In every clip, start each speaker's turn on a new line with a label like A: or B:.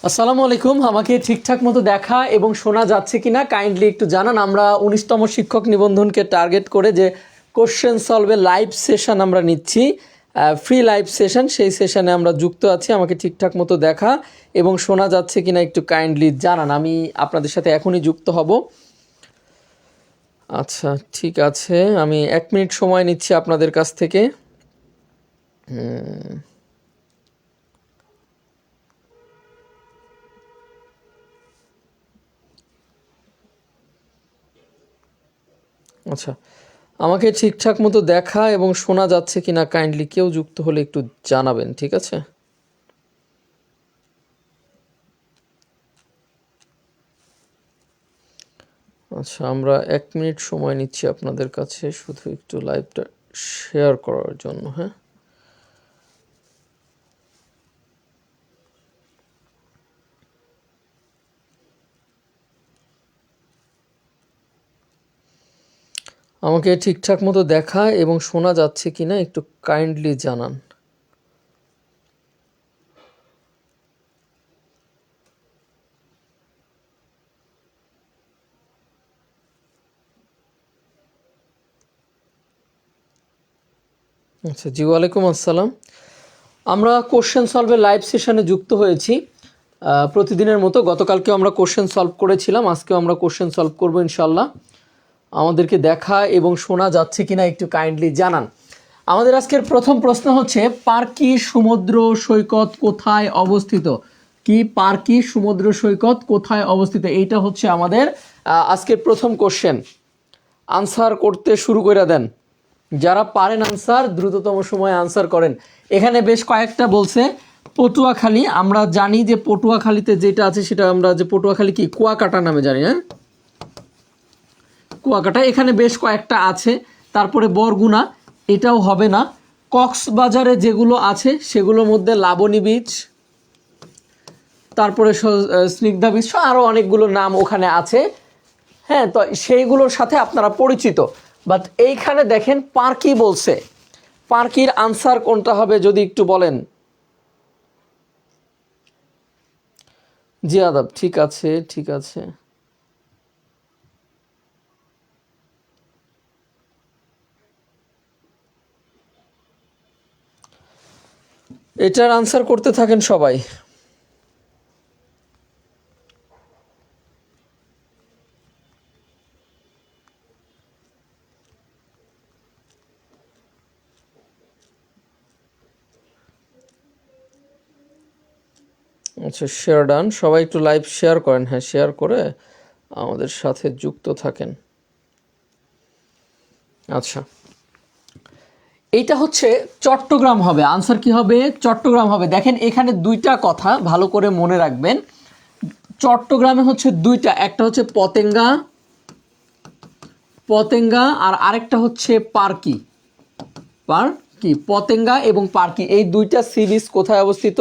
A: আসসালামু আলাইকুম। আমাকে ঠিকঠাক মতো দেখা এবং শোনা যাচ্ছে কিনা কাইন্ডলি একটু জানান। আমরা 19তম শিক্ষক নিবন্ধনকে টার্গেট করে যে কোশ্চেন সলভের লাইভ সেশন আমরা নিচ্ছি, ফ্রি লাইভ সেশন, সেই সেশনে আমরা যুক্ত আছি। আমাকে ঠিকঠাক মতো দেখা এবং শোনা যাচ্ছে কিনা একটু কাইন্ডলি জানান। আমি আপনাদের সাথে এখনই যুক্ত হব। আচ্ছা, ঠিক আছে, আমি 1 মিনিট সময় নিচ্ছি আপনাদের কাছ থেকে। আচ্ছা, আমাকে ঠিকঠাক মতো দেখা এবং শোনা যাচ্ছে কিনা কাইন্ডলি কেউ যুক্ত হলে একটু জানাবেন, ঠিক আছে? আচ্ছা, আমরা 1 মিনিট সময় নিচ্ছি আপনাদের কাছে শুধু একটু লাইভটা শেয়ার করার জন্য। হ্যাঁ, আমাকে ঠিকঠাক মতো দেখা এবং শোনা যাচ্ছে কিনা একটু কাইন্ডলি জানান। আচ্ছা জি, ওয়ালাইকুম আসসালাম। আমরা কোশ্চেন সলভের লাইভ সেশনে যুক্ত হয়েছি প্রতিদিনের মতো। গতকালকেও আমরা কোশ্চেন সলভ করেছিলাম, আজকেও আমরা কোশ্চেন সলভ করবো ইনশাল্লাহ। আমাদেরকে দেখা এবং শোনা যাচ্ছে কিনা একটু কাইন্ডলি জানান। আমাদের আজকের প্রথম প্রশ্ন হচ্ছে, পার্কি সমুদ্র সৈকত কোথায় অবস্থিত? কি পার্কি সমুদ্র সৈকত কোথায় অবস্থিত? এইটা হচ্ছে আমাদের আজকের প্রথম কোশ্চেন। আনসার করতে শুরু করে দেন, যারা পারেন আনসার দ্রুততম সময়ে আনসার করেন। এখানে বেশ কয়েকটা বলছে পটুয়াখালী। আমরা জানি যে পটুয়াখালীতে যেটা আছে সেটা আমরা যে পটুয়াখালী কি কুয়াকাটা নামে জানি, হ্যাঁ, কুয়াকাটা। এখানে বেশ কয়েকটা আছে। তারপরে বরগুনা, এটাও হবে না। কক্সবাজারে যেগুলো আছে সেগুলোর মধ্যে লাবণী বিচ, তারপরে স্নিগ্ধা বিচ, আরও অনেকগুলো নাম ওখানে আছে। হ্যাঁ, তো সেইগুলোর সাথে আপনারা পরিচিত। বাট এইখানে দেখেন পার্কি বলছে। পার্কির আনসার কোনটা হবে যদি একটু বলেন। জি আদাব, ঠিক আছে, ঠিক আছে। এটার আনসার করতে থাকেন সবাই। আচ্ছা, শেয়ার ডান। সবাই একটু লাইভ শেয়ার করেন। হ্যাঁ, শেয়ার করে আমাদের সাথে যুক্ত থাকেন। আচ্ছা, এইটা হচ্ছে চট্টগ্রাম হবে। আনসার কি হবে? চট্টগ্রাম হবে। দেখেন এখানে দুইটা কথা ভালো করে মনে রাখবেন। চট্টগ্রামে হচ্ছে দুইটা, একটা হচ্ছে পতেঙ্গা, পতেঙ্গা, আর আরেকটা হচ্ছে পার্কি। পার্কি, পতেঙ্গা এবং পার্কি, এই দুইটা সি বিচ কোথায় অবস্থিত?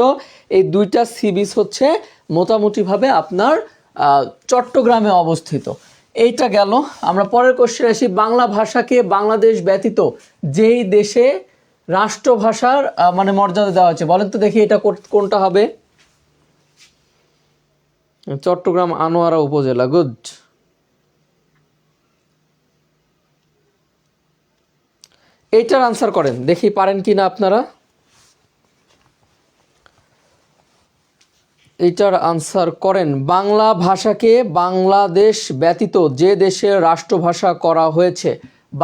A: এই দুইটা সি বিচ হচ্ছে মোটামুটিভাবে আপনার চট্টগ্রামে অবস্থিত। এইটা গেল। আমরা পরের কোশ্চেন আসি। বাংলা ভাষাকে বাংলাদেশ ব্যতীত যেই দেশে রাষ্ট্রভাষার মানে মর্যাদা দেওয়া হয়েছে, বলেন তো দেখি এটা কোনটা হবে? চট্টগ্রাম আনোয়ারা উপজেলা। গুড। এইটার আনসার করেন দেখি, পারেন কি না আপনারা। এইটার আনসার করেন। বাংলা ভাষাকে বাংলাদেশ ব্যতীত যে দেশের রাষ্ট্রভাষা করা হয়েছে।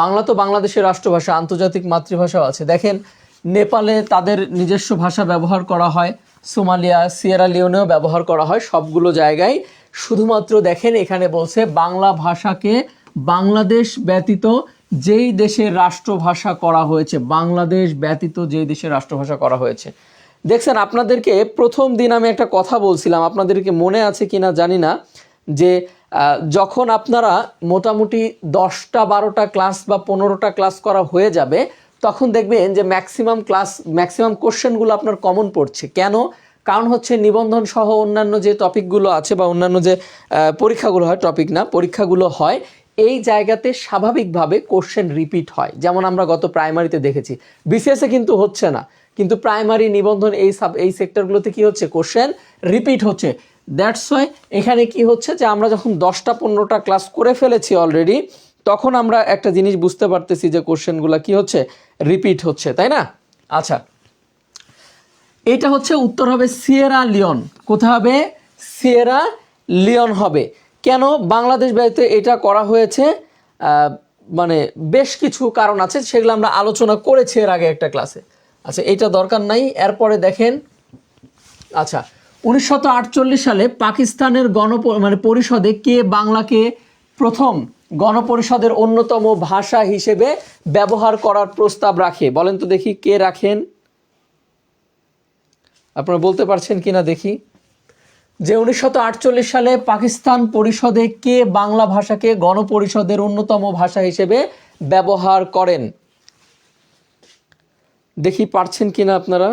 A: বাংলা তো বাংলাদেশের রাষ্ট্রভাষা, আন্তর্জাতিক মাতৃভাষাও আছে। দেখেন নেপালে তাদের নিজস্ব ভাষা ব্যবহার করা হয়, সোমালিয়া, সিয়েরা লিওনেও ব্যবহার করা হয়, সবগুলো জায়গায়। শুধুমাত্র দেখেন এখানে বলছে বাংলা ভাষাকে বাংলাদেশ ব্যতীত যেই দেশের রাষ্ট্রভাষা করা হয়েছে, বাংলাদেশ ব্যতীত যেই দেশের রাষ্ট্রভাষা করা হয়েছে। দেখছেন, আপনাদেরকে প্রথম দিন আমি একটা কথা বলছিলাম, আপনাদেরকে মনে আছে কিনা জানি না, যে যখন আপনারা মোটামুটি 10টা 12টা ক্লাস বা 15টা ক্লাস করা হয়ে যাবে, তখন দেখবেন যে ম্যাক্সিমাম কোশ্চেনগুলো আপনার কমন পড়ছে। কেন? কারণ হচ্ছে নিবন্ধন সহ অন্যান্য যে টপিকগুলো আছে বা অন্যান্য যে পরীক্ষাগুলো হয়, টপিক না পরীক্ষাগুলো হয়, এই জায়গাতে স্বাভাবিকভাবে কোশ্চেন রিপিট হয়। যেমন আমরা গত প্রাইমারিতে দেখেছি। বিসিএসে কিন্তু হচ্ছে না, কিন্তু প্রাইমারি, নিবন্ধন, এই সেক্টরগুলোতে কি হচ্ছে? কোশ্চেন রিপিট হচ্ছে। দ্যাটস ওয়াই এখানে কি হচ্ছে যে আমরা যখন 10টা 15টা ক্লাস করে ফেলেছি অলরেডি, তখন আমরা একটা জিনিস বুঝতে পারতেছি যে কোশ্চেনগুলো কি হচ্ছে, রিপিট হচ্ছে, তাই না? আচ্ছা, এটা হচ্ছে উত্তর হবে সিয়েরা লিওন। কোথায় হবে? সিয়েরা লিওন হবে। কেন বাংলাদেশ ব্যতীত এটা করা হয়েছে? মানে বেশ কিছু কারণ আছে, সেগুলো আমরা আলোচনা করেছি এর আগে একটা ক্লাসে। আচ্ছা, এটা দরকার নাই। এরপরে দেখেন, আচ্ছা 1948 সালে পাকিস্তানের পরিষদে কে বাংলাকে প্রথম গণপরিষদের অন্যতম ভাষা হিসেবে ব্যবহার করার প্রস্তাব রাখে? বলেন তো দেখি, কে রাখেন? আপনারা বলতে পারছেন কিনা দেখি। যে 1948 সালে পাকিস্তান পরিষদে কে বাংলা ভাষাকে গণপরিষদের অন্যতম ভাষা হিসেবে ব্যবহার করেন? দেখি পারছেন কিনা আপনারা।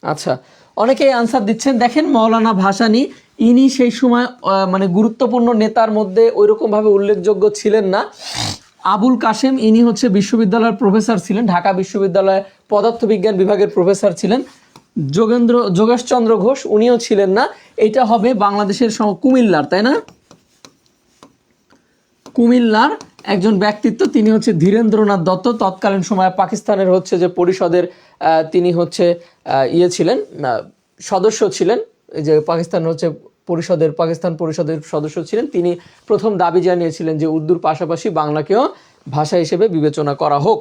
A: আচ্ছা, অনেকেই আনসার দিচ্ছেন। দেখেন, মৌলানা ভাসানী, ইনি সেই সময় গুরুত্বপূর্ণ নেতার মধ্যে ওইরকমভাবে উল্লেখযোগ্য ছিলেন না। আবুল কাশেম, ইনি হচ্ছে বিশ্ববিদ্যালয়ের প্রফেসর ছিলেন, ঢাকা বিশ্ববিদ্যালয়ে পদার্থবিজ্ঞান বিভাগের প্রফেসর ছিলেন। যোগেশচন্দ্র ঘোষ, উনিও ছিলেন না। এটা হবে বাংলাদেশের কুমিল্লার, তাই না? কুমিল্লার একজন ব্যক্তিত্ব, তিনি হচ্ছে ধীরেন্দ্রনাথ দত্ত। তৎকালীন সময়ে পাকিস্তানের হচ্ছে যে পরিষদের তিনি হচ্ছে ছিলেন, সদস্য ছিলেন। এই যে পাকিস্তান পরিষদের সদস্য ছিলেন। তিনি প্রথম দাবি জানিয়েছিলেন যে উর্দুর পাশাপাশি বাংলাকেও ভাষা হিসেবে বিবেচনা করা হোক।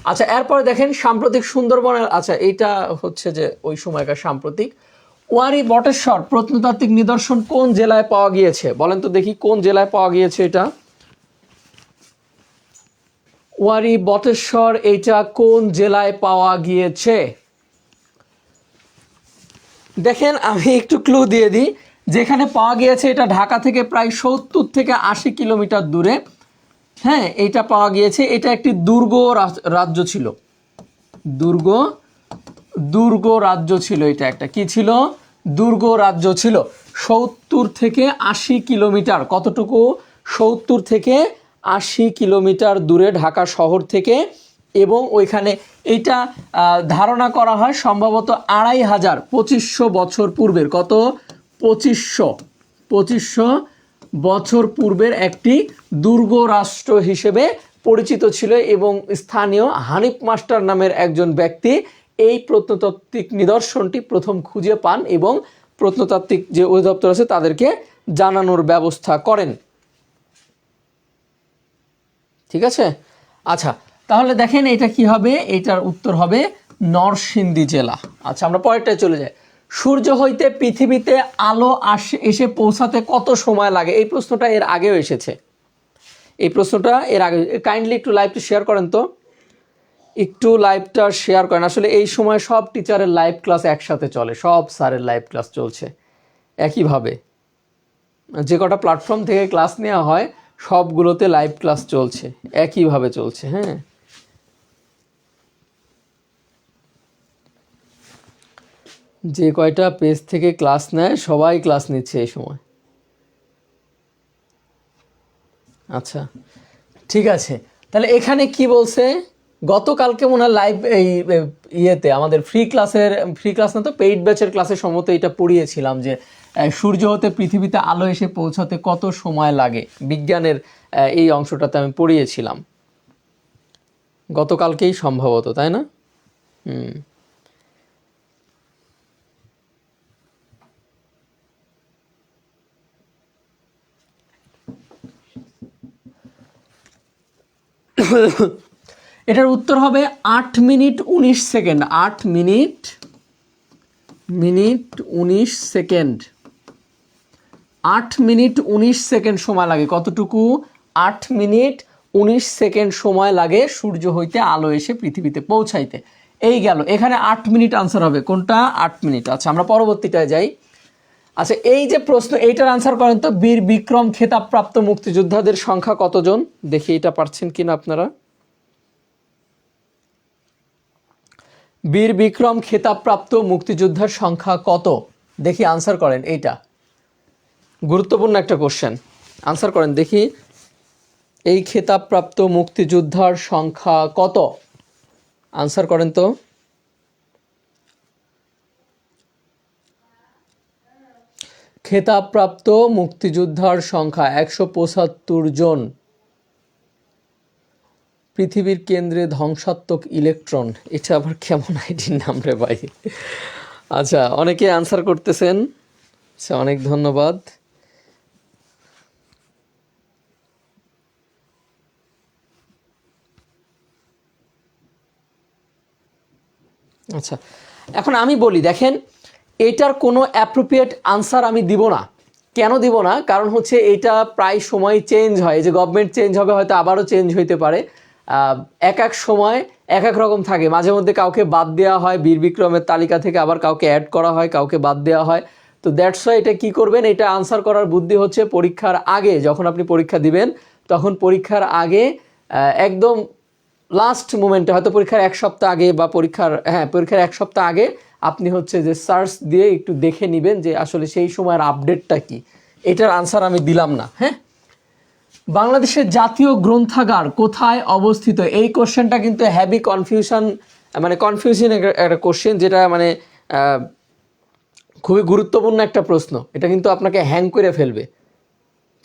A: আচ্ছা, এরপরে দেখেন সাম্প্রতিক সুন্দরবনের, আচ্ছা এইটা হচ্ছে যে ওই সময়কার সাম্প্রতিক। ওয়ারী বটেশ্বর প্রত্নতাত্ত্বিক নিদর্শন কোন জেলায় পাওয়া গিয়েছে? বলেন তো দেখি, কোন জেলায় পাওয়া গিয়েছে এটা? ওয়ারী বটেশ্বর এইটা কোন জেলায় পাওয়া গিয়েছে? দেখেন, আমি একটু ক্লু দিয়ে দিই। যেখানে পাওয়া গিয়েছে এটা ঢাকা থেকে প্রায় 70 থেকে 80 কিলোমিটার দূরে। হ্যাঁ, এটা পাওয়া গিয়েছে। এটা একটি দুর্গ রাজ্য ছিল। দুর্গ রাজ্য ছিল। এটা একটা কি ছিল? দুর্গ রাজ্য ছিল। 70 থেকে 80 কিলোমিটার। কতটুকু? 70 থেকে 80 কিলোমিটার দূরে ঢাকা শহর থেকে। এবং ওইখানে এইটা ধারণা করা হয় সম্ভবত 2500 বছর পূর্বের, কত? 2500 বছর পূর্বের একটি দুর্গ রাষ্ট্র হিসেবে পরিচিত ছিল। এবং স্থানীয় হানিফ মাস্টার নামের একজন ব্যক্তি এই প্রত্নতাত্ত্বিক নিদর্শনটি প্রথম খুঁজে পান এবং প্রত্নতাত্ত্বিক যে অধিদপ্তর আছে তাদেরকে জানানোর ব্যবস্থা করেন। ঠিক আছে? আচ্ছা, তাহলে দেখেন এটা কি হবে? এটার উত্তর হবে নরসিংদী জেলা। আচ্ছা, আমরা পরেরটায় চলে যাই। সূর্য হইতে পৃথিবীতে আলো এসে পৌঁছাতে কত সময় লাগে? এই প্রশ্নটা এর আগেও এসেছে। কাইন্ডলি একটু লাইভটা শেয়ার করেন তো, একটু লাইভটা শেয়ার করেন। আসলে এই সময় সব টিচারের লাইভ ক্লাস একসাথে চলে, সব স্যারের লাইভ ক্লাস চলছে একইভাবে। যে কটা প্ল্যাটফর্ম থেকে ক্লাস নেওয়া হয় সবগুলোতে লাইভ ক্লাস চলছে, একইভাবে চলছে। হ্যাঁ, যে কয়টা পেজ থেকে ক্লাস নেয় সবাই ক্লাস নিচ্ছে এই সময়। আচ্ছা, ঠিক আছে। তাহলে এখানে কি বলছে? গতকালকে মনে হয় লাইভ ইয়েতে আমাদের ফ্রি ক্লাস না তো পেইড ব্যাচের ক্লাসে সম্ভবত এটা পড়িয়েছিলাম যে সূর্য হতে পৃথিবীতে আলো এসে পৌঁছাতে কত সময় লাগে। বিজ্ঞানের এই অংশটাতে আমি পড়িয়েছিলাম গতকালকেই সম্ভবত, তাই না? এটার উত্তর হবে 8 minute 19 second. 8 minute 19 second. 8 minute 19 second সময় লাগে। কতটুকু? 8 মিনিট 19 সেকেন্ড সময় লাগে সূর্য হইতে আলো এসে পৃথিবীতে পৌঁছাইতে। এই গেল, এখানে 8 মিনিট আনসার হবে। কোনটা? 8 মিনিট। আচ্ছা, আমরা পরবর্তীটায় যাই। আচ্ছা, এই যে প্রশ্ন, এইটার আনসার করেন তো। বীর বিক্রম খেতাবপ্রাপ্ত মুক্তিযোদ্ধাদের সংখ্যা কতজন? দেখি এটা পারছেন কিনা আপনারা। বীর বিক্রম খেতাবপ্রাপ্ত মুক্তিযোদ্ধার সংখ্যা কত? দেখি আনসার করেন। এইটা গুরুত্বপূর্ণ একটা কোশ্চেন, আনসার করেন দেখি। এই খেতাবপ্রাপ্ত মুক্তিযোদ্ধার সংখ্যা কত? আনসার করেন তো। খেতাবপ্রাপ্ত মুক্তিযোদ্ধার সংখ্যা 175 জন। পৃথিবীর কেন্দ্রে ধ্বংসাত্মক ইলেকট্রন, এটা আবার কেমন আইডির নাম রে ভাই? আচ্ছা, অনেকে আনসার করতেছেন, আচ্ছা অনেক ধন্যবাদ। আচ্ছা, এখন আমি বলি, দেখেন এটার কোনো অ্যাপ্রোপ্রিয়েট আনসার আমি দিব না। কেন দিব না? কারণ হচ্ছে এটা প্রায় সময় চেঞ্জ হয়, যে গভর্নমেন্ট চেঞ্জ হবে, হয়তো আবারও চেঞ্জ হইতে পারে। এক এক সময় এক এক রকম থাকে, মাঝে মধ্যে কাউকে বাদ দেওয়া হয় বীর বিক্রমের তালিকা থেকে, আবার কাউকে অ্যাড করা হয়, কাউকে বাদ দেওয়া হয়। তো দ্যাটস ওয়াই এটা কি করবেন, এটা আনসার করার বুদ্ধি হচ্ছে পরীক্ষার আগে, যখন আপনি পরীক্ষা দিবেন তখন পরীক্ষার আগে একদম লাস্ট মোমেন্টে, হয়তো পরীক্ষার এক সপ্তাহ আগে বা পরীক্ষার এক সপ্তাহ আগে আপনি হচ্ছে যে সার্চ দিয়ে একটু দেখে নেবেন যে আসলে সেই সময়ের আপডেটটা কি। এটার আনসার আমি দিলাম না। হ্যাঁ, বাংলাদেশের জাতীয় গ্রন্থাগার কোথায় অবস্থিত? এই কোশ্চেনটা কিন্তু হ্যাভি কনফিউশন, মানে কনফিউশন একটা কোশ্চেন, যেটা মানে খুবই গুরুত্বপূর্ণ একটা প্রশ্ন। এটা কিন্তু আপনাকে হ্যাং করে ফেলবে,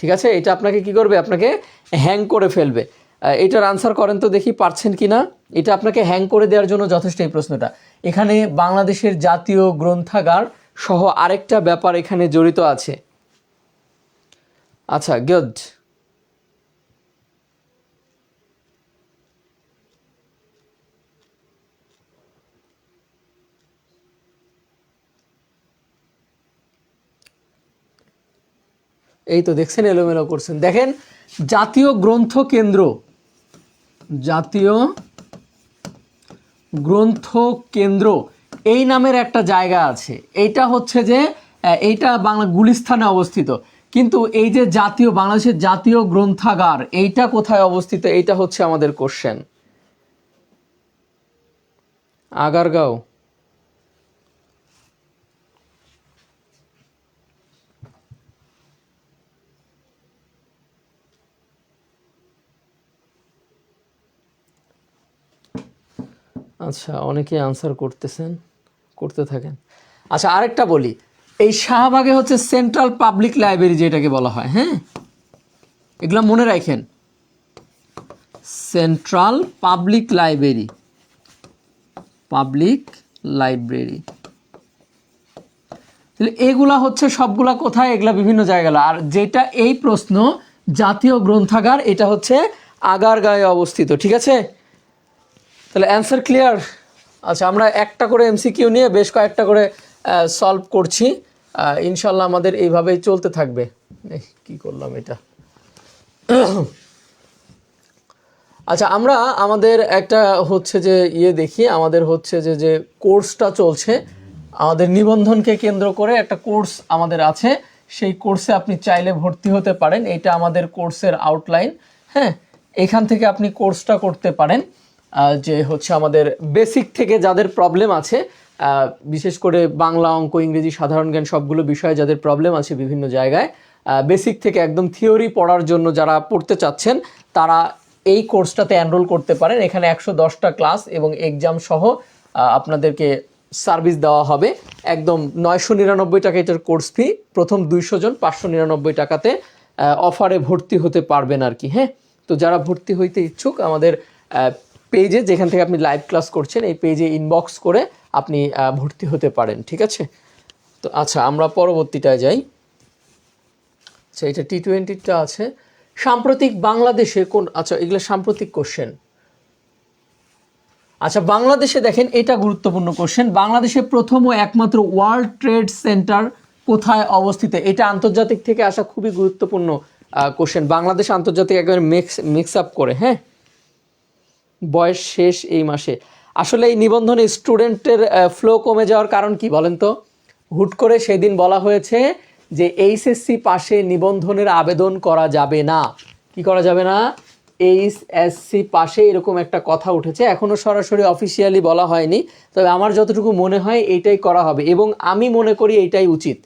A: ঠিক আছে? এটা আপনাকে কি করবে, আপনাকে হ্যাং করে ফেলবে। এটার আনসার করেন তো দেখি, পারছেন কি না। এটা আপনাকে হ্যাং করে দেওয়ার জন্য যথেষ্ট এই প্রশ্নটা। এখানে বাংলাদেশের জাতীয় গ্রন্থাগার সহ আরেকটা ব্যাপার এখানে জড়িত আছে। আচ্ছা, গুড। এই তো দেখছেন, এলোমেলো করছেন। দেখেন, জাতীয় গ্রন্থ কেন্দ্র, জাতীয় গ্রন্থ কেন্দ্র এই নামের একটা জায়গা আছে। এইটা হচ্ছে যে এইটা বাংলা গুলিস্তানে অবস্থিত। কিন্তু এই যে জাতীয়, বাংলাদেশের জাতীয় গ্রন্থাগার, এইটা কোথায় অবস্থিত? এইটা হচ্ছে আমাদের কোশ্চেন। আগারগাঁও। আচ্ছা, অনেকে আনসার করতেছেন, করতে থাকেন। আচ্ছা, আরেকটা বলি, এই শাহবাগে হচ্ছে সেন্ট্রাল পাবলিক লাইব্রেরি যেটাকে বলা হয়। হ্যাঁ, এগুলো মনে রাখেন, central public library, public library. তাহলে এগুলা হচ্ছে সবগুলা কোথায়? এগুলা বিভিন্ন জায়গায়। আর যেটা এই প্রশ্ন জাতীয় গ্রন্থাগার, এটা হচ্ছে আগারগাঁয়ে অবস্থিত, ঠিক আছে? তাহলে অ্যান্সার ক্লিয়ার। আচ্ছা, আমরা একটা করে এমসিকিউ নিয়ে বেশ কয়েকটা করে সলভ করছি। ইনশাল্লাহ আমাদের এইভাবেই চলতে থাকবে। কি করলাম এটা? আচ্ছা, আমরা আমাদের একটা হচ্ছে যে দেখি, আমাদের হচ্ছে যে কোর্সটা চলছে, আমাদের নিবন্ধনকে কেন্দ্র করে একটা কোর্স আমাদের আছে। সেই কোর্সে আপনি চাইলে ভর্তি হতে পারেন। এটা আমাদের কোর্সের আউটলাইন। হ্যাঁ, এখান থেকে আপনি কোর্সটা করতে পারেন। যে হচ্ছে আমাদের বেসিক থেকে যাদের প্রবলেম আছে, বিশেষ করে বাংলা, অঙ্ক, ইংরেজি, সাধারণ জ্ঞান সবগুলো বিষয়ে যাদের প্রবলেম আছে বিভিন্ন জায়গায়, বেসিক থেকে একদম থিওরি পড়ার জন্য যারা পড়তে চাচ্ছেন, তারা এই কোর্সটাতে এনরোল করতে পারেন। এখানে 110টা ক্লাস এবং এক্সাম সহ আপনাদেরকে সার্ভিস দেওয়া হবে। একদম 999 টাকা এটার কোর্স ফি। প্রথম 200 জন 599 টাকাতে অফারে ভর্তি হতে পারবেন আর কি। হ্যাঁ, তো যারা ভর্তি হইতে ইচ্ছুক, আমাদের পেজে, যেখান থেকে আপনি লাইভ ক্লাস করছেন, এই পেজে ইনবক্স করে আপনি ভর্তি হতে পারেন, ঠিক আছে? তো আচ্ছা, আমরা পরবর্তীটায় যাই। আচ্ছা, এটা T20টা আছে। সাম্প্রতিক বাংলাদেশে কোন, আচ্ছা এগুলো সাম্প্রতিক কোশ্চেন। আচ্ছা, বাংলাদেশে দেখেন, এটা গুরুত্বপূর্ণ কোশ্চেন। বাংলাদেশে প্রথম ও একমাত্র ওয়ার্ল্ড ট্রেড সেন্টার কোথায় অবস্থিত? এটা আন্তর্জাতিক থেকে আসা খুবই গুরুত্বপূর্ণ কোশ্চেন। বাংলাদেশ আন্তর্জাতিক একবারে মিক্স আপ করে। হ্যাঁ, বয়স শেষ এই মাসে। আসলে এই নিবন্ধনে স্টুডেন্টের ফ্লো কমে যাওয়ার কারণ কি বলেন তো? হুট করে সেদিন বলা হয়েছে যে এইচএসসি পাশে নিবন্ধনের আবেদন করা যাবে না। কি করা যাবে না? এইচএসসি পাশে, এরকম একটা কথা উঠেছে। এখনও সরাসরি অফিসিয়ালি বলা হয়নি, তবে আমার যতটুকু মনে হয় এইটাই করা হবে, এবং আমি মনে করি এইটাই উচিত।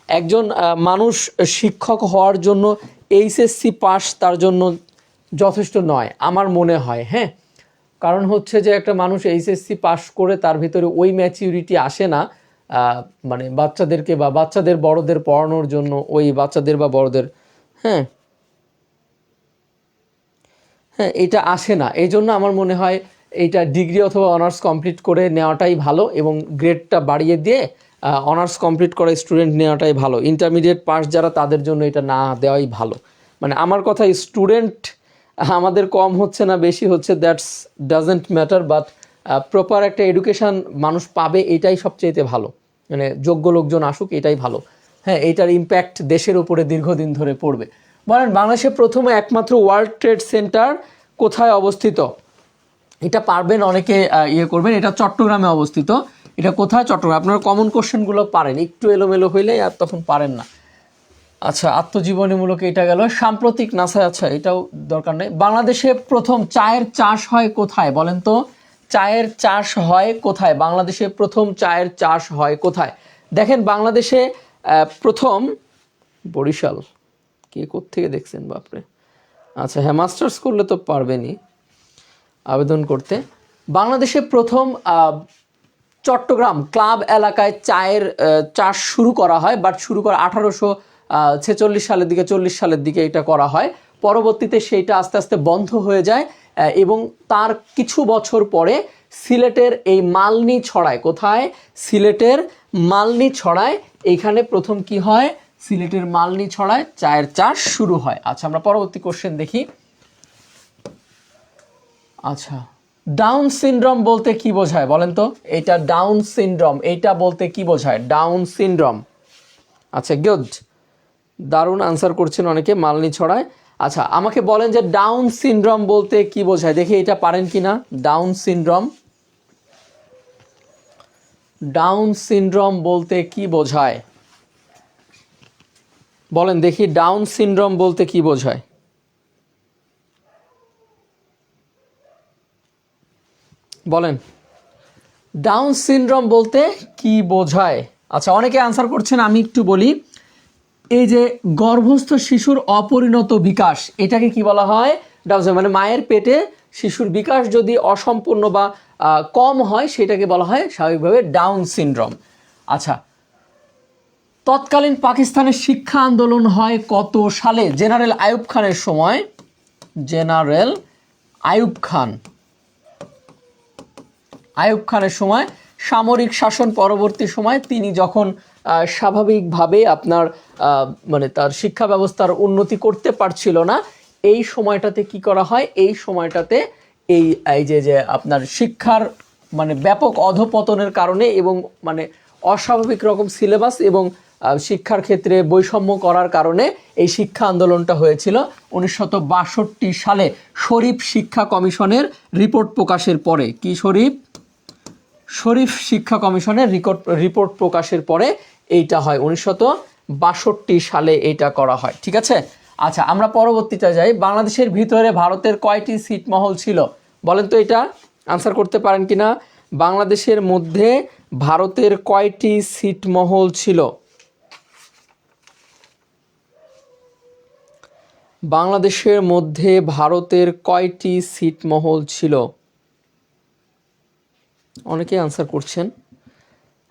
A: একজন মানুষ শিক্ষক হওয়ার জন্য এইচএসসি পাস তার জন্য যথেষ্ট নয় আমার মনে হয়। হ্যাঁ, কারণ হচ্ছে যে একটা মানুষ এইচএসসি পাস করে তার ভিতরে ওই ম্যাচিউরিটি আসে না, মানে বাচ্চাদেরকে বা বাচ্চাদের বড়দের পড়ানোর জন্য, ওই বাচ্চাদের বা বড়দের, হ্যাঁ হ্যাঁ এটা আসে না। এই জন্য আমার মনে হয় এইটা ডিগ্রি অথবা অনার্স কমপ্লিট করে নেওয়াটাই ভালো, এবং গ্রেডটা বাড়িয়ে দিয়ে অনার্স কমপ্লিট করা স্টুডেন্ট নেওয়াটাই ভালো। ইন্টারমিডিয়েট পাস যারা, তাদের জন্য এটা না দেওয়াই ভালো। মানে আমার কথা, স্টুডেন্ট আমাদের কম হচ্ছে না বেশি হচ্ছে, that's doesn't matter, but proper একটা এডুকেশান মানুষ পাবে, এটাই সবচেয়েতে ভালো। মানে যোগ্য লোকজন আসুক, এটাই ভালো। হ্যাঁ, এইটার ইম্প্যাক্ট দেশের উপরে দীর্ঘদিন ধরে পড়বে। বলেন, বাংলাদেশের প্রথম একমাত্র ওয়ার্ল্ড ট্রেড সেন্টার কোথায় অবস্থিত? এটা পারবেন অনেকে, ইয়ে করবেন, এটা চট্টগ্রামে অবস্থিত। এটা কোথায়? চট্টগ্রাম। আপনারা কমন কোশ্চেনগুলো পারেন, একটু এলোমেলো হইলে আর তখন পারেন না। আচ্ছা, আত্মজীবনীমূলক এটা গেল। সাম্প্রতিক নাসা, আচ্ছা এটাও দরকার নেই। বাংলাদেশে প্রথম চায়ের চাষ হয় কোথায়? বলেন তো, চায়ের চাষ হয় কোথায়? বাংলাদেশে প্রথম চায়ের চাষ হয় কোথায়? দেখেন, বাংলাদেশে প্রথম বরিশাল। কে কোত্থেকে দেখছেন বাপরে? আচ্ছা হ্যাঁ, মাস্টার্স করলে তো পারবেনই আবেদন করতে। বাংলাদেশে প্রথম চট্টগ্রাম ক্লাব এলাকায় চায়ের চাষ শুরু করা হয়, বাট শুরু করা 1846 সালের দিকে, 40 সালের দিকে এটা করা হয়। পরবর্তীতে সেইটা আস্তে আস্তে বন্ধ হয়ে যায়, এবং তার কিছু বছর পরে সিলেটের এই মালনী ছড়ায়, কোথায়? সিলেটের মালনী ছড়ায়, এইখানে প্রথম কি হয়? সিলেটের মালনী ছড়ায় চায়ের চাষ শুরু হয়। আচ্ছা, আমরা পরবর্তী কোশ্চেন দেখি। আচ্ছা, ডাউন সিনড্রোম বলতে কি বোঝায়? বলেন তো, এটা ডাউন সিনড্রোম, এইটা বলতে কি বোঝায়? Down syndrome. আচ্ছা গুড, দারুণ আনসার করছেন অনেকে, মালনী ছড়ায়। আচ্ছা, আমাকে বলেন যে ডাউন সিনড্রোম বলতে কি বোঝায়, দেখি এটা পারেন কিনা। ডাউন সিনড্রোম, ডাউন সিনড্রোম বলতে কি বোঝায়? বলেন দেখি, ডাউন সিনড্রোম বলতে কি বোঝায়? বলেন, ডাউন সিনড্রোম বলতে কি বোঝায়? আচ্ছা, অনেকে আনসার করছেন, আমি একটু বলি। এই যে গর্ভস্থ শিশুর অপরিণত বিকাশ, এটাকে কি বলা হয়? ডাউন, মানে মায়ের পেটে শিশুর বিকাশ যদি অসম্পূর্ণ বা কম হয়, সেটাকে বলা হয় স্বাভাবিকভাবে ডাউন সিনড্রোম। আচ্ছা, তৎকালীন পাকিস্তানের শিক্ষা আন্দোলন হয় কত সালে? জেনারেল আইয়ুব খানের সময়। জেনারেল আইয়ুব খানের সময়, সামরিক শাসন পরবর্তী সময় তিনি যখন স্বাভাবিকভাবে আপনার মানে তার শিক্ষা ব্যবস্থার উন্নতি করতে পারছিল না, এই সময়টাতে কি করা হয়? এই সময়টাতে এই যে আপনার শিক্ষার মানে ব্যাপক অধপতনের কারণে, এবং মানে অস্বাভাবিক রকম সিলেবাস এবং শিক্ষার ক্ষেত্রে বৈষম্য করার কারণে এই শিক্ষা আন্দোলনটা হয়েছিল 1962 সালে শরীফ শিক্ষা কমিশনের রিপোর্ট প্রকাশের পরে। কি শরীফ শিক্ষা কমিশনের রিপোর্ট প্রকাশের পরে এইটা হয়, 1962 সালে এইটা করা হয়। ঠিক আছে। আচ্ছা, আমরা পরবর্তীটা যাই। বাংলাদেশের ভিতরে ভারতের কয়টি ছিটমহল ছিল? বলেন তো, এটা আনসার করতে পারেন কিনা। বাংলাদেশের মধ্যে ভারতের কয়টি ছিটমহল ছিল? বাংলাদেশের মধ্যে ভারতের কয়টি ছিটমহল ছিল? অনেকে আনসার করছেন।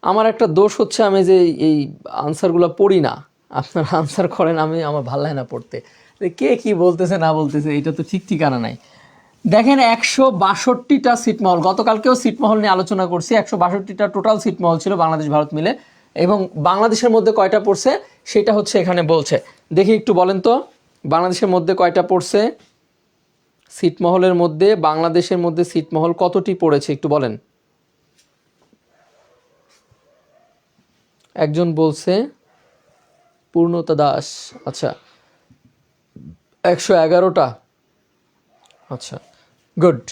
A: আমার একটা দোষ হচ্ছে, আমি যে এই আনসারগুলো পড়ি না, আপনারা আনসার করেন, আমার ভালো লাগে না পড়তে। কে কি বলতেছে না বলতেছে, এটা তো ঠিক ঠিকানা নাই। দেখেন, 162টা ছিটমহল, গতকালকেও ছিটমহল নিয়ে আলোচনা করছি। 162টা টোটাল ছিটমহল ছিল বাংলাদেশ ভারত মিলে, এবং বাংলাদেশের মধ্যে কয়টা পড়ছে সেটা হচ্ছে এখানে বলছে। দেখি একটু বলেন তো, বাংলাদেশের মধ্যে কয়টা পড়ছে? ছিটমহলের মধ্যে বাংলাদেশের মধ্যে ছিটমহল কতটি পড়েছে একটু বলেন। একজন বলছে পূর্ণতা দাস, আচ্ছা 111টা। আচ্ছা গুড,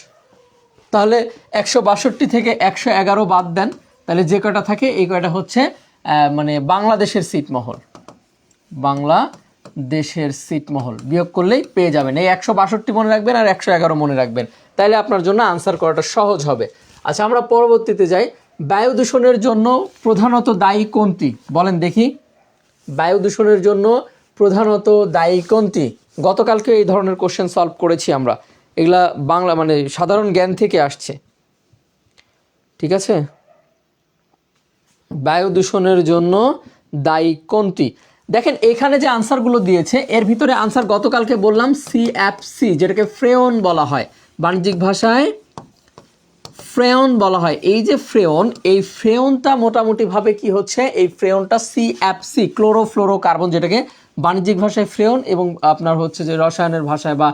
A: তাহলে 162 থেকে 111 বাদ দেন, তাহলে যে কয়টা থাকে এই কয়টা হচ্ছে মানে বাংলাদেশের ছিটমহল। বাংলাদেশের ছিটমহল বিয়োগ করলেই পেয়ে যাবেন। এই 162 মনে রাখবেন আর 111 মনে রাখবেন, তাহলে আপনার জন্য আনসার করাটা সহজ হবে। আচ্ছা, আমরা পরবর্তীতে যাই। বায়ু দূষণের জন্য প্রধানত দায়ী কোনটি? বলেন দেখি, বায়ু দূষণের জন্য প্রধানত দায়ী কোনটি? গতকালকে এই ধরনের কোশ্চেন সলভ করেছি আমরা, এগুলা বাংলা মানে সাধারণ জ্ঞান থেকে আসছে। ঠিক আছে, বায়ু দূষণের জন্য দায়ী কোনটি? দেখেন এখানে যে আনসারগুলো দিয়েছে এর ভিতরে আনসার গতকালকে বললাম সিএফসি, যেটাকে ফ্রেয়ন বলা হয়, বাণিজ্যিক ভাষায় ফ্রেয়ন বলা হয়। এই যে ফ্রেয়ন, এই ফ্রেয়নটা মোটামুটিভাবে কি হচ্ছে, এই ফ্রেয়নটা সিএফসি, ক্লোরোফ্লোরোকার্বন, যেটাকে বাণিজ্যিক ভাষায় ফ্রেয়ন এবং আপনার হচ্ছে যে রসায়নের ভাষায় বা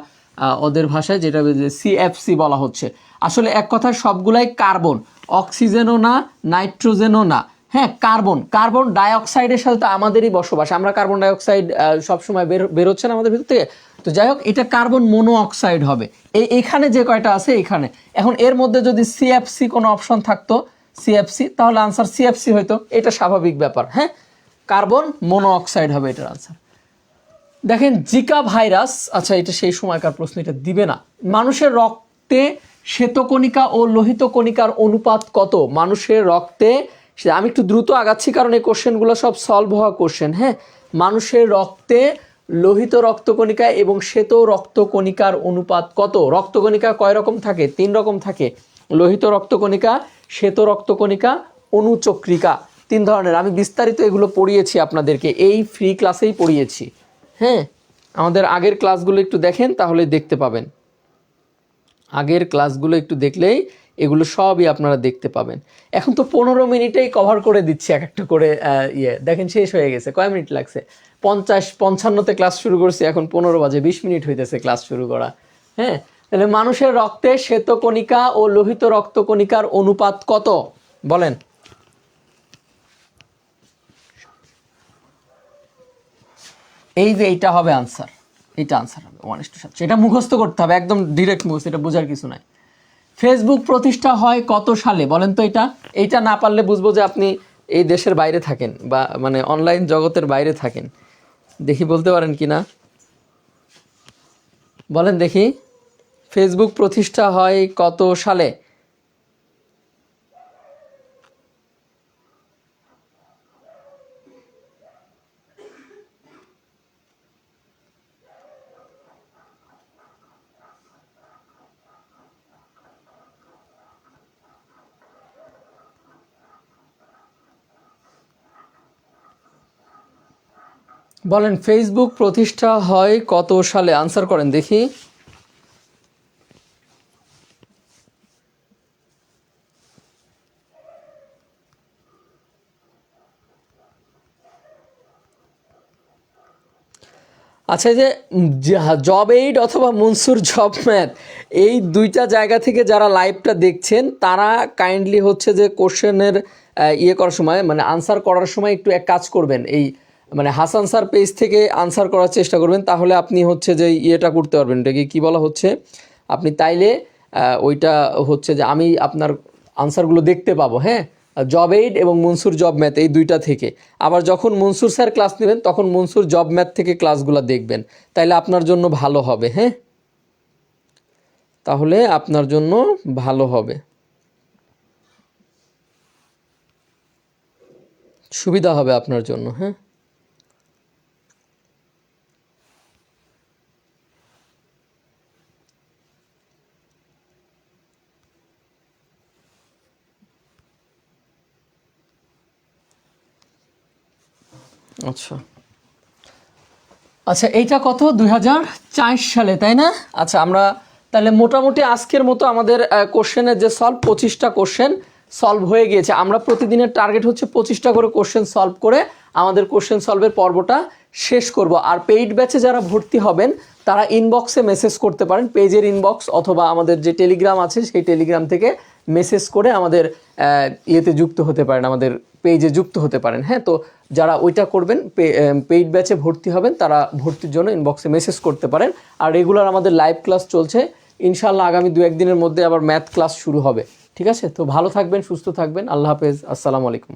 A: ওদের ভাষায় যেটা সিএফসি বলা হচ্ছে। আসলে এক কথায় সবগুলাই কার্বন, অক্সিজেনও না, নাইট্রোজেনও না, হ্যাঁ কার্বন। কার্বন ডাইঅক্সাইডের সাথে তো আমাদেরই বসবাস, আমরা কার্বন ডাইঅক্সাইড সবসময় বেরোচ্ছে না আমাদের ভিতর থেকে। তো যাই হোক, এটা কার্বন মনো অক্সাইড হবে। এখানে যে কয়টা আছে এখানে, এখন এর মধ্যে যদি সিএফসি কোনো অপশন থাকতো, সিএফসি, তাহলে আনসার সিএফসি হইতো, এটা স্বাভাবিক ব্যাপার। হ্যাঁ, কার্বন মনো অক্সাইড হবে এটার আনসার। দেখেন জিকা ভাইরাস, আচ্ছা এটা সেই সময়কার প্রশ্ন, এটা দিবে না। মানুষের রক্তে শ্বেতকণিকা ও লোহিত কণিকার অনুপাত কত? মানুষের রক্তে, আমি একটু দ্রুত আগাচ্ছি কারণ এই কোশ্চেনগুলো সব সলভ হওয়া কোশ্চেন। হ্যাঁ, মানুষের রক্তে লোহিত রক্তকণিকা এবং শ্বেত রক্তকণিকার অনুপাত কত? রক্তকণিকা কয় রকম থাকে? 3 রকম থাকে, লোহিত রক্তকণিকা, শ্বেত রক্তকণিকা, অনুচক্রিকা, 3 ধরনের। আমি বিস্তারিত এগুলো পড়িয়েছি আপনাদেরকে, এই ফ্রি ক্লাসেই পড়িয়েছি। হ্যাঁ, আমাদের আগের ক্লাসগুলো একটু দেখেন তাহলে দেখতে পাবেন, আগের ক্লাসগুলো একটু দেখলেই এগুলো সবই আপনারা দেখতে পাবেন। এখন তো 15 মিনিটেই কভার করে দিচ্ছি এক একটা করে দেখেন শেষ হয়ে গেছে। কয় মিনিট লাগছে? 55-55তে ক্লাস শুরু করছি, এখন 15 বাজে, 20 মিনিট হইতেছে ক্লাস শুরু করা। হ্যাঁ, তাহলে মানুষের রক্তে শ্বেতকণিকা ও লোহিত রক্তকণিকার অনুপাত কত বলেন? এই যে এইটা হবে আনসার, এইটা আনসার হবে 1:7। এটা মুখস্থ করতে হবে, একদম ডিরেক্ট মুখস্থ, এটা বোঝার কিছু নাই। ফেসবুক প্রতিষ্ঠা হয় কত সালে বলেন তো? এইটা না পারলে বুঝবো যে আপনি এই দেশের বাইরে থাকেন বা মানে অনলাইন জগতের বাইরে থাকেন। দেখি বলতে পারেন কি না, বলেন দেখি, ফেসবুক প্রতিষ্ঠা হয় কত সালে? বলেন ফেসবুক প্রতিষ্ঠা হয় কত সালে? আনসার করেন দেখি। আচ্ছা, যে জব এইড অথবা মনসুর জব ম্যাথ, এই দুইটা জায়গা থেকে যারা লাইভটা দেখছেন তারা কাইন্ডলি হচ্ছে যে কোশ্চেনের করার সময় মানে আনসার করার সময় একটু এক কাজ করবেন, এই মানে হাসান স্যার পেজ থেকে আনসার করার চেষ্টা করবেন, তাহলে আপনি হচ্ছে যে করতে পারবেন, এটাকে কী বলা হচ্ছে, আপনি তাইলে ওইটা হচ্ছে যে আমি আপনার আনসারগুলো দেখতে পাবো। হ্যাঁ, জব এইড এবং মনসুর জব ম্যাথ এই দুইটা থেকে। আবার যখন মনসুর স্যার ক্লাস নেবেন তখন মনসুর জব ম্যাথ থেকে ক্লাসগুলো দেখবেন, তাইলে আপনার জন্য ভালো হবে। হ্যাঁ, তাহলে আপনার জন্য ভালো হবে, সুবিধা হবে আপনার জন্য। হ্যাঁ, আচ্ছা আচ্ছা, এইটা কত? 2004 সালে, তাই না? আচ্ছা, আমরা তাহলে মোটামুটি আজকের মতো আমাদের কোশ্চেনের যে সলভ 25টা কোশ্চেন সলভ হয়ে গিয়েছে। আমরা প্রতিদিনের টার্গেট হচ্ছে 25টা করে কোশ্চেন সলভ করে আমাদের কোশ্চেন সলভের পর্বটা শেষ করব। আর পেইড ব্যাচে যারা ভর্তি হবেন তারা ইনবক্সে মেসেজ করতে পারেন, পেজের ইনবক্স অথবা আমাদের যে টেলিগ্রাম আছে সেই টেলিগ্রাম থেকে মেসেজ করে আমাদের যুক্ত হতে পারেন, আমাদের পেজে যুক্ত হতে পারেন। হ্যাঁ, তো যারা ওইটা করবেন, পেইড ব্যাচে ভর্তি হবেন, তারা ভর্তির জন্য ইনবক্সে মেসেজ করতে পারেন। আর রেগুলার আমাদের লাইভ ক্লাস চলছে, ইনশাআল্লাহ আগামী 2-1 দিনের মধ্যে আবার ম্যাথ ক্লাস শুরু হবে। ঠিক আছে, তো ভালো থাকবেন, সুস্থ থাকবেন, আল্লাহ হাফেজ, আসসালামু আলাইকুম।